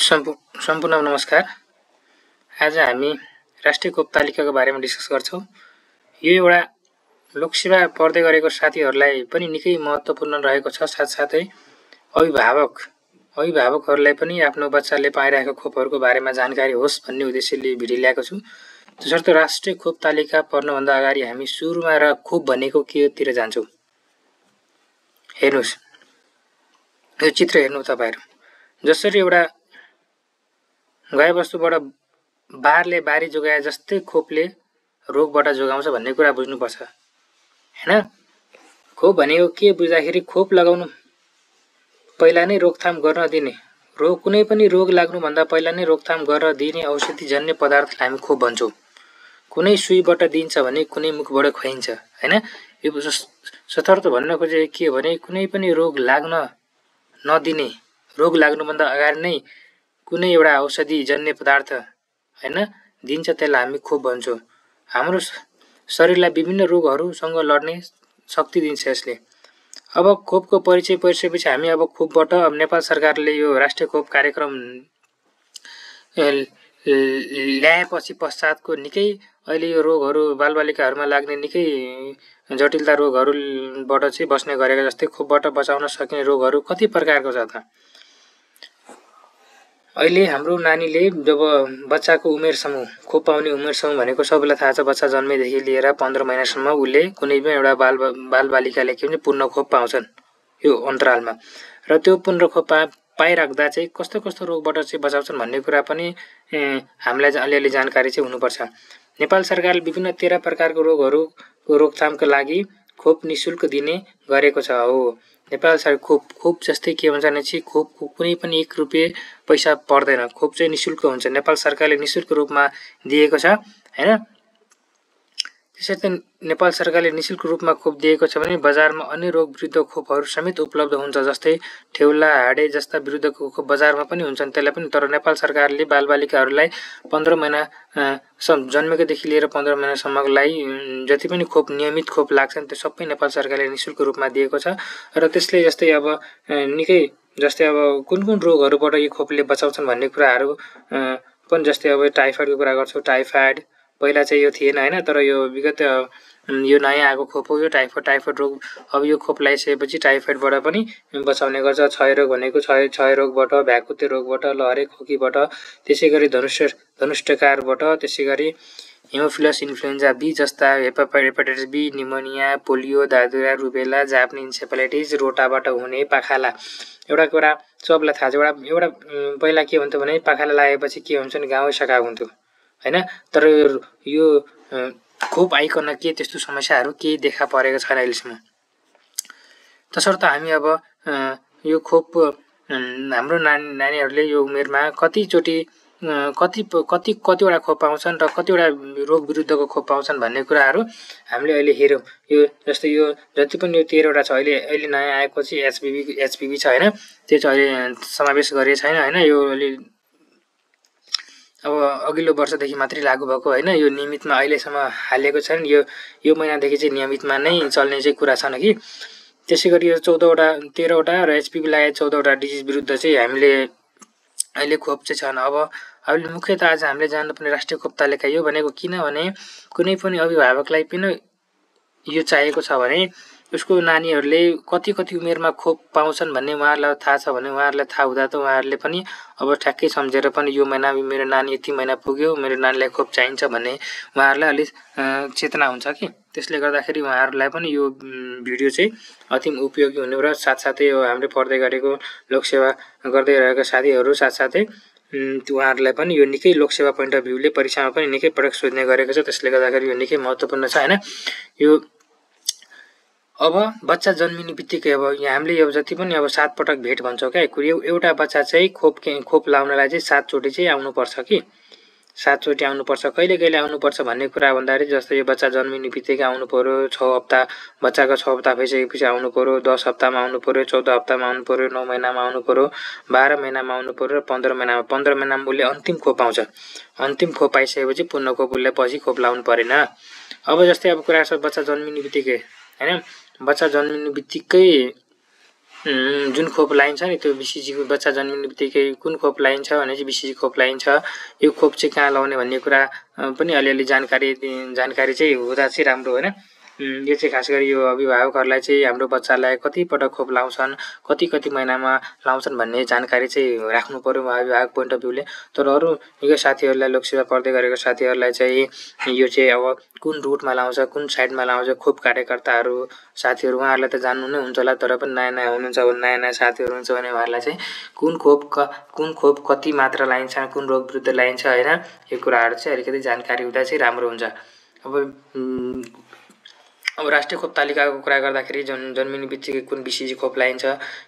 सम्पूर्ण नमस्कार। आज हामी राष्ट्रिय खोप तालिकाको बारेमा डिस्कस गर्छौं। यो एउटा लोकसेवा पढ्दै गरेको साथीहरूलाई पनि निकै महत्त्वपूर्ण रहेको छ। साथसाथै अभिभावकहरूलाई पनि आफ्नो बच्चाले पाइरहेको खोपहरूको बारेमा जानकारी होस् भन्ने उद्देश्यले भिडियो ल्याएको छु। त्यसर्थ राष्ट्रिय खोप तालिका पढ्नुभन्दा अगाडि हामी सुरुमा र खोप भनेको केतिर जान्छौं। हेर्नुस्, यो चित्र हेर्नु तपाईहरु। जसरी एउटा गाईबस्तुबाट बारले बारी जोगाए जस्तै खोपले रोगबाट जोगाउँछ भन्ने कुरा बुझ्नुपर्छ, हैन? खोप भनेको के बुझ्दाखेरि खोप लगाउनु पहिला नै रोकथाम गर्न दिने, कुनै पनि रोग लाग्नु भन्दा पहिला नै रोकथाम गर्न दिने औषधिजन्य पदार्थलाई हामी खोप भन्छौं। कुनै सुईबाट दिन्छ भने कुनै मुखबाट खुवाइन्छ, हैन? यो सतर्थ भन्न खोजेको के भने कुनै पनि रोग लाग्न नदिने, रोग लाग्नुभन्दा अगाडि नै कुनै एउटा औषधिजन्य पदार्थ हैन दिन्छ, त्यसलाई हामी खोप भन्छौं। हाम्रो शरीरलाई विभिन्न रोगहरूसँग लड्ने शक्ति दिन्छ यसले। अब खोपको परिचय परिसकेपछि हामी अब खोपबाट नेपाल सरकारले यो राष्ट्रिय खोप कार्यक्रम ल्याएपछि पश्चातको निकै अहिले यो रोगहरू बालबालिकाहरूमा लाग्ने निकै जटिलता रोगहरूबाट चाहिँ बस्ने गरेका जस्तै खोपबाट बचाउन सकिने रोगहरू कति प्रकारको छ त। अहिले हाम्रो नानीले जब बच्चाको उमेर समूह, खोप पाउने उमेर समूह भनेको सबैलाई थाहा छ। बच्चा जन्मेदेखि लिएर 15 महिनासम्म उसले कुनै पनि एउटा बालबालिकाले के भन्छ पूर्ण खोप पाउँछन् यो अन्तरालमा। र त्यो पूर्ण खोप पाइराख्दा चाहिँ कस्तो कस्तो रोगबाट चाहिँ बचाउँछन् भन्ने कुरा पनि हामीलाई अलिअलि जानकारी चाहिँ हुनुपर्छ। नेपाल सरकारले विभिन्न 13 प्रकारको रोगहरूको रोकथामका लागि खोप निशुल्क दिने गरेको छ। हो, नेपाल सरकार खोप जस्तै के भन्छ भने चाहिँ खोप कुनै पनि 1 रुपैयाँ पैसा पर्दैन। खोप चाहिँ निशुल्क हुन्छ। नेपाल सरकारले निशुल्क रूपमा दिएको छ, हैन? त्यसैले नेपाल सरकारले निशुल्क रूपमा खोप दिएको छ भने बजारमा अन्य रोग विरुद्ध खोपहरू समेत उपलब्ध हुन्छ। जस्तै ठेउला, हाडे जस्ता विरुद्धको खोप बजारमा पनि हुन्छन्, त्यसलाई पनि। तर नेपाल सरकारले बालबालिकाहरूलाई 15 महिना जन्मेकोदेखि लिएर 15 महिनासम्मलाई जति पनि खोप नियमित खोप लाग्छन् त्यो सबै नेपाल सरकारले निशुल्क रूपमा दिएको छ। र त्यसले जस्तै अब निकै जस्तै अब कुन रोगहरूबाट यो खोपले बचाउँछन् भन्ने कुराहरू पनि, जस्तै अब टाइफाइडको कुरा गर्छौं। टाइफाइड पहिला चाहिँ यो थिएन, हैन? तर यो विगत यो नयाँ आएको खोप हो यो टाइफाइड रोग। अब यो खोप लगाइसकेपछि टाइफाइडबाट पनि बचाउने गर्छ। क्षयरोग भनेको क्षय रोगबाट, भ्याकुते रोगबाट, लहरे खोकीबाट, त्यसैगरी धनुष्टकारबाट, त्यसैगरी हिमोफिलस इन्फ्लुएन्जा बी जस्ता हेपाटाइटिस बी, निमोनिया, पोलियो, दादुरा, रुबेला, जापानी इन्सेफेलाइटिस, रोटाबाट हुने पाखाला। एउटा कुरा सबलाई थाहा छ। एउटा पहिला के हुन्थ्यो भने पाखाला लागेपछि के हुन्छ नि गाउँ सकाउ हुन्थ्यो, हैन? तर यो खोप आइकन के त्यस्तो समस्याहरू केही देखा परेको छैन अहिलेसम्म। तसर्थ हामी अब यो खोप हाम्रो नानीहरूले यो उमेरमा कतिवटा खोप पाउँछन् र कतिवटा रोग विरुद्धको खोप पाउँछन् भन्ने कुराहरू हामीले अहिले हेर्यौं। यो जस्तै यो जति पनि यो 13 वटा छ। अहिले नयाँ आएको चाहिँ एचपीभी छ, हैन? त्यो चाहिँ अहिले समावेश गरिएको छैन, हैन? यो अलि अब अघिल्लो वर्षदेखि मात्रै लागू भएको, हैन? यो नियमितमा अहिलेसम्म हालेको छैन। यो महिनादेखि चाहिँ नियमितमा नै चल्ने चाहिँ कुरा छन् कि। त्यसैगरी यो 13 वटा र एचपीभी लगायत 14 वटा डिजिज विरुद्ध चाहिँ हामीले अहिले खोप चाहिँ छन्। अब अहिले मुख्यतः आज हामीले जान्नुपर्ने राष्ट्रिय खोप तालिका यो भनेको किनभने कुनै पनि अभिभावकलाई पनि यो चाहिएको छ भने उसको नानीहरूले कति उमेरमा खोप पाउँछन् भन्ने उहाँहरूलाई थाहा छ भने उहाँहरूलाई थाहा हुँदा त उहाँहरूले पनि अब ठ्याक्कै सम्झेर पनि यो महिना मेरो नानी यति महिना पुग्यो, मेरो नानीलाई खोप चाहिन्छ भन्ने उहाँहरूलाई अलि चेतना हुन्छ कि। त्यसले गर्दाखेरि उहाँहरूलाई पनि यो भिडियो चाहिँ अति उपयोगी हुने र साथसाथै यो हामीले पढ्दै गरेको लोकसेवा गर्दै रहेका साथीहरू साथसाथै उहाँहरूलाई पनि यो निकै लोकसेवा पोइन्ट अफ भ्यूले परीक्षामा पनि निकै पटक सोध्ने गरेको छ। त्यसले गर्दाखेरि यो निकै महत्त्वपूर्ण छ, हैन? यो अब बच्चा जन्मिने बित्तिकै अब यहाँ हामीले अब जति पनि अब 7 पटक भेट भन्छौँ क्या। एउटा बच्चा चाहिँ खोप लाउनलाई चाहिँ 7 चोटि चाहिँ आउनुपर्छ कि। 7 चोटि आउनुपर्छ। कहिले आउनुपर्छ भन्ने कुरा भन्दाखेरि जस्तै यो बच्चा जन्मिने बित्तिकै आउनु पर्यो, 6 हप्ता बच्चाको 6 हप्ता भइसकेपछि आउनु पर्यो, 10 हप्तामा आउनु पर्यो, 14 हप्तामा आउनु पर्यो, 9 महिनामा आउनु पर्यो, 12 महिनामा आउनु पर्यो र 15 महिनामा उसले अन्तिम खोप पाउँछ। अन्तिम खोप पाइसकेपछि पूर्ण खोप उसले पछि खोप लाउनु परेन। अब जस्तै अब कुरा छ बच्चा जन्मिने बित्तिकै, हैन? बच्चा जन्मिने बित्तिकै जुन खोप लाइन्छ नि त्यो BCG को बच्चा जन्मिने बित्तिकै कुन खोप लाइन्छ भने चाहिँ BCG खोप लाइन्छ। यो खोप चाहिँ कहाँ लाउने भन्ने कुरा पनि अलिअलि जानकारी चाहिँ हुँदा चाहिँ राम्रो हैन। यो चाहिँ खास गरी यो अभिभावकहरूलाई चाहिँ हाम्रो बच्चालाई कति पटक खोप लाउँछन्, कति महिनामा लाउँछन् भन्ने जानकारी चाहिँ राख्नु पर्यो अभिभावक पोइन्ट अफ भ्यूले। तर अरू निकै साथीहरूलाई लोकसेवा पढ्दै गरेको साथीहरूलाई चाहिँ यो चाहिँ अब कुन रुटमा लाउँछ, कुन साइडमा लाउँछ, खोप कार्यकर्ताहरू साथीहरू उहाँहरूलाई त जान्नु नै हुन्छ होला। तर पनि नयाँ हुनुहुन्छ भने नयाँ साथीहरू हुन्छ भने उहाँहरूलाई चाहिँ कुन खोप कति मात्रा लाइन्छ, कुन रोग विरुद्ध लाइन्छ हैन, यो कुराहरू चाहिँ अलिकति जानकारी हुँदा चाहिँ राम्रो हुन्छ। अब राष्ट्रिय खोप तालिकाको कुरा गर्दाखेरि जन्मिने बित्तिकै कुन BCG खोप लाइन्छ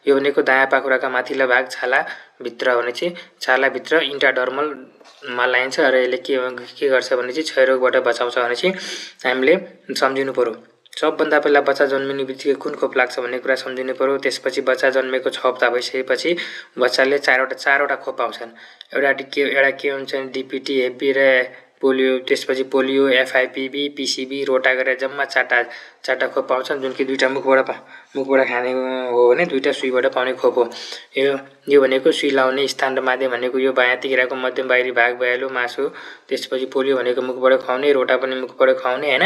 यो भनेको दायाँ पाखुराका माथिल्लो भाग छालाभित्र भने चाहिँ छालाभित्र इन्ट्राडर्मलमा लाइन्छ र यसले के गर्छ भने चाहिँ क्षयरोगबाट बचाउँछ भने चाहिँ हामीले सम्झिनु पर्यो। सबभन्दा पहिला बच्चा जन्मिने बित्तिकै कुन खोप लाग्छ भन्ने कुरा सम्झिनु पर्यो। त्यसपछि बच्चा जन्मेको 6 हप्ता भइसकेपछि बच्चाले चारवटा खोप पाउँछन्। एउटा के हुन्छ DPT, हेपी र पोलियो, त्यसपछि पोलियो, FIPV, PCV, रोटा गरेर जम्मा चारवटा खोप पाउँछन्, जुन कि दुईटा मुखबाट खाने हो भने दुईटा सुईबाट पाउने खोप हो। यो भनेको सुई लाउने स्थान र माध्यम भनेको यो बायाँ तिघ्राको मध्यम बाहिरी भाग भइहाल्यो मासु। त्यसपछि पोलियो भनेको मुखबाट खुवाउने, रोटा पनि मुखबाट खुवाउने हैन।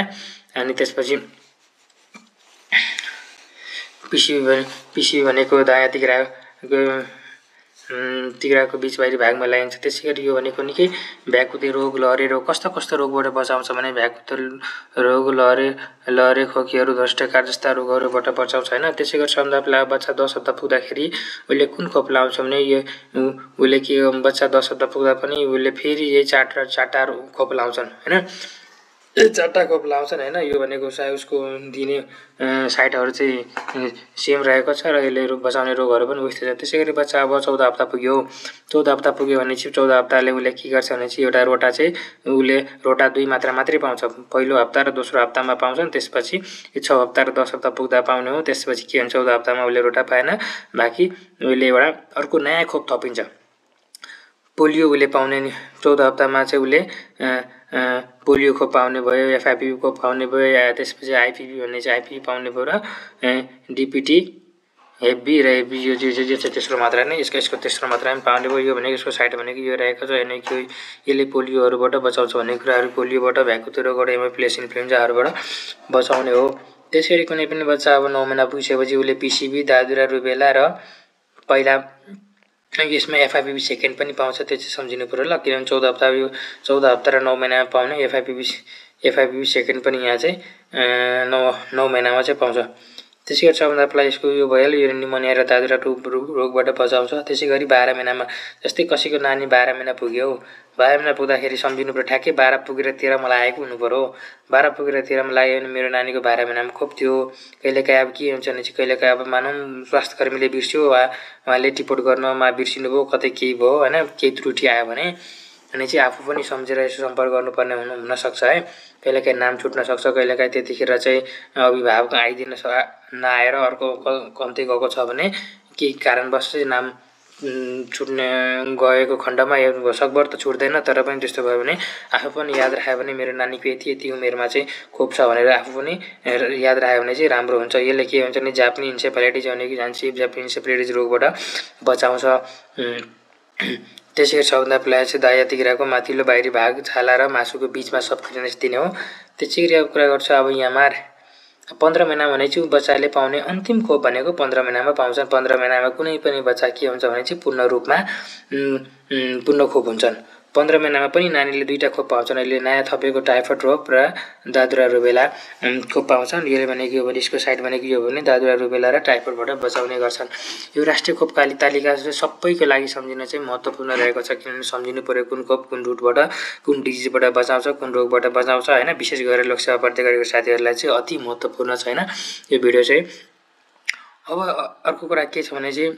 अनि त्यसपछि PCV भनेको दायाँ तिघ्राको बीच बाहिरी भागमा लाइन्छ। त्यसैगरी यो भनेको निकै भ्याकुते रोग, लहरे रोग, कस्ता रोगबाट बचाउँछ भने भ्याकुते रोग, लहरे खोकीहरू, ध्वष्टकार जस्ता रोगहरूबाट बचाउँछ हैन। त्यसैगरी सबभन्दा पहिला बच्चा 10 हप्ता पुग्दाखेरि उले कुन खोप लाउँछ भने उले के बच्चा 10 हप्ता पुग्दा पनि उले फेरि यही चारवटा खोप लाउँछन् हैन। चारवटा खोप लाउँछन् हैन। यो भनेको उसको दिने साइटहरू चाहिँ सेम रहेको छ र यसले बचाउने रोगहरू पनि उस्तै छ। त्यसैगरी बच्चा अब 14 हप्ता पुग्यो। 14 हप्ता पुग्यो भने चाहिँ 14 हप्ताले उले के गर्छ भने चाहिँ एउटा रोटा चाहिँ उले रोटा 2 मात्रा मात्रै पाउँछ। पहिलो हप्ता र दोस्रो हप्तामा पाउँछन्। त्यसपछि 6 हप्ता र 10 हप्ता पुग्दा पाउने हो। त्यसपछि के हुन्छ 14 हप्तामा उले रोटा पाएन, बाँकी उले एउटा अर्को नयाँ खोप थपिन्छ। पोलियो उले पाउने 14 हप्तामा चाहिँ उले पोलियो खोप पाउने भयो, FIPV खोप पाउने भयो, त्यसपछि IPV भन्ने चाहिँ IPV पाउने भयो र DPT, हेपी र यो चाहिँ तेस्रो मात्रा नै यसको तेस्रो मात्रा पनि पाउने भयो। यो भनेको यसको साइड भनेको यो रहेको छ हैन कि यसले पोलियोहरूबाट बचाउँछ भन्ने कुराहरू, पोलियोबाट, भ्याकुते रोगबाट, हेमोफिलस इन्फ्लुएन्जाहरूबाट बचाउने हो। त्यसैगरी कुनै पनि बच्चा अब 9 महिना पुगिसकेपछि उले PCV, दादुरा, रुबेला र पहिला यसमा FIPV सेकेन्ड पनि पाउँछ। त्यो चाहिँ सम्झिनु पर्यो ल, किनभने 14 हप्ता र 9 महिनामा पाउने FIPV सेकेन्ड पनि यहाँ चाहिँ 9 महिनामा चाहिँ पाउँछ। त्यसैगरी सबभन्दा पहिला यसको यो भइहाल्यो, यो निमोनिया र दादुरा रोगबाट बचाउँछ। त्यसैगरी 12 महिनामा जस्तै कसैको नानी 12 महिना पुग्यो, 12 महिना पुग्दाखेरि सम्झिनु पर्यो ठ्याक्कै 12 पुगेर 13 मा लागेको हुनु पर्यो। 12 पुगेर 13 मा लाग्यो भने मेरो नानीको 12 महिनामा खोप थियो। कहिलेकाहीँ अब के हुन्छ भने चाहिँ कहिलेकाहीँ अब मानौँ स्वास्थ्य कर्मीले बिर्स्यो वा उहाँले रिपोर्ट गर्नमा बिर्सिनु भयो, कतै केही भयो हैन, केही त्रुटि आयो भने अनि चाहिँ आफू पनि सम्झेर यसो सम्पर्क गर्नुपर्ने हुन सक्छ है। कहिलेकाहीँ नाम छुट्न सक्छ, कहिलेकाहीँ त्यतिखेर चाहिँ अभिभावक आइदिन नआएर अर्को कन्तै गएको छ भने केही कारणवश चाहिँ नाम छुट्ने गएको खण्डमा सकभर त छुट्दैन, तर पनि त्यस्तो भयो भने आफू पनि याद राख्यो भने मेरो नानीको यति उमेरमा चाहिँ खोप छ भनेर आफू पनि याद राख्यो भने चाहिँ राम्रो हुन्छ। यसले के हुन्छ भने जापानी इन्सेफेलाइटिस भनेको जापानी इन्सेफेलाइटिस रोगबाट बचाउँछ। त्यसैगरी सबभन्दा पहिला चाहिँ दायाँ तिघ्राको माथिल्लो बाहिरी भाग, छाला र मासुको बीचमा सबक्लियरेन्स दिने हो। त्यसैगरी अब कुरा गर्छु अब यहाँमार 15 महिना भने चाहिँ बच्चाले पाउने अन्तिम खोप भनेको 15 महिनामा पाउँछन्। 15 महिनामा कुनै पनि बच्चा के हुन्छ भने चाहिँ पूर्ण रूपमा पूर्ण खोप हुन्छन्। 15 महिनामा पनि नानीले 2टा खोप पाउँछन्। अहिले नयाँ थपेको टाइफोइड रोग र दादुरा रुबेला खोप पाउँछन्। यसले भनेको यो भने यसको साइड भनेको यो भने दादुरा रुबेला र टाइफोइडबाट बचाउने गर्छन्। यो राष्ट्रिय खोप तालिका चाहिँ सबैको लागि सम्झिन चाहिँ महत्त्वपूर्ण रहेको छ, किनभने सम्झिनु पर्यो कुन खोप कुन रुटबाट कुन डिजिजबाट बचाउँछ, कुन रोगबाट बचाउँछ हैन। विशेष गरेर लोकसेवा पढ्दै गरेको साथीहरूलाई चाहिँ अति महत्त्वपूर्ण छ हैन यो भिडियो चाहिँ। अब अर्को कुरा के छ भने चाहिँ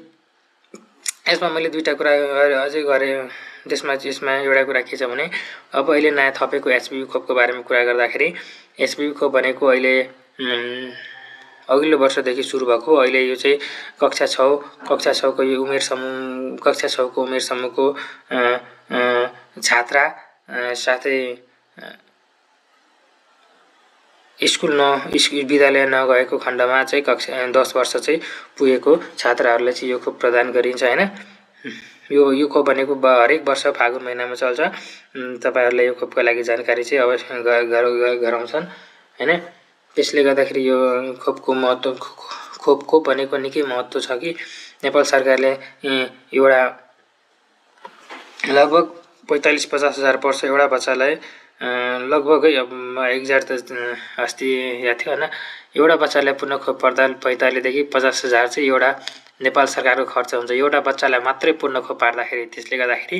यसमा मैले 2टा कुरा अझै गरेँ। यसमा एउटा कुरा के छ भने अब अहिले नयाँ थपेको HPV खोपको बारेमा कुरा गर्दाखेरि HPV खोप भनेको अहिले अघिल्लो वर्षदेखि सुरु भएको। अहिले यो चाहिँ कक्षा 6 को यो उमेर समूह, कक्षा 6 को उमेर समूहको छात्रा साथै विद्यालय नगएको खण्डमा चाहिँ कक्षा 10 वर्ष चाहिँ पुगेको छात्रहरूलाई चाहिँ यो खोप प्रदान गरिन्छ हैन। यो खोप भनेको हरेक वर्ष फागुन महिनामा चल्छ। तपाईहरुलाई यो खोपको लागि जानकारी चाहिँ अवश्य गराउँछन् हैन। त्यसले गर्दाखेरि यो खोपको महत्व खोप भनेको निकै महत्व छ कि नेपाल सरकारले एउटा लगभग 45-50 हजार पर्छ एउटा बच्चालाई लगभगै 1000 त अस्ति या थियो हैन। एउटा बच्चालाई पुनः खोप पर्दा 45 देखि 50 हजार चाहिँ एउटा नेपाल सरकारको खर्च हुन्छ एउटा बच्चालाई मात्रै पूर्ण खोप पार्दाखेरि। त्यसले गर्दाखेरि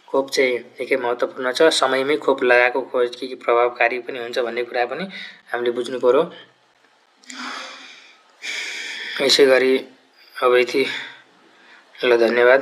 खोप चाहिँ निकै महत्त्वपूर्ण छ। समयमै खोप लगाएको खोज के प्रभावकारी पनि हुन्छ भन्ने कुरा पनि हामीले बुझ्नु पर्यो। यसैगरी अब यति ल धन्यवाद।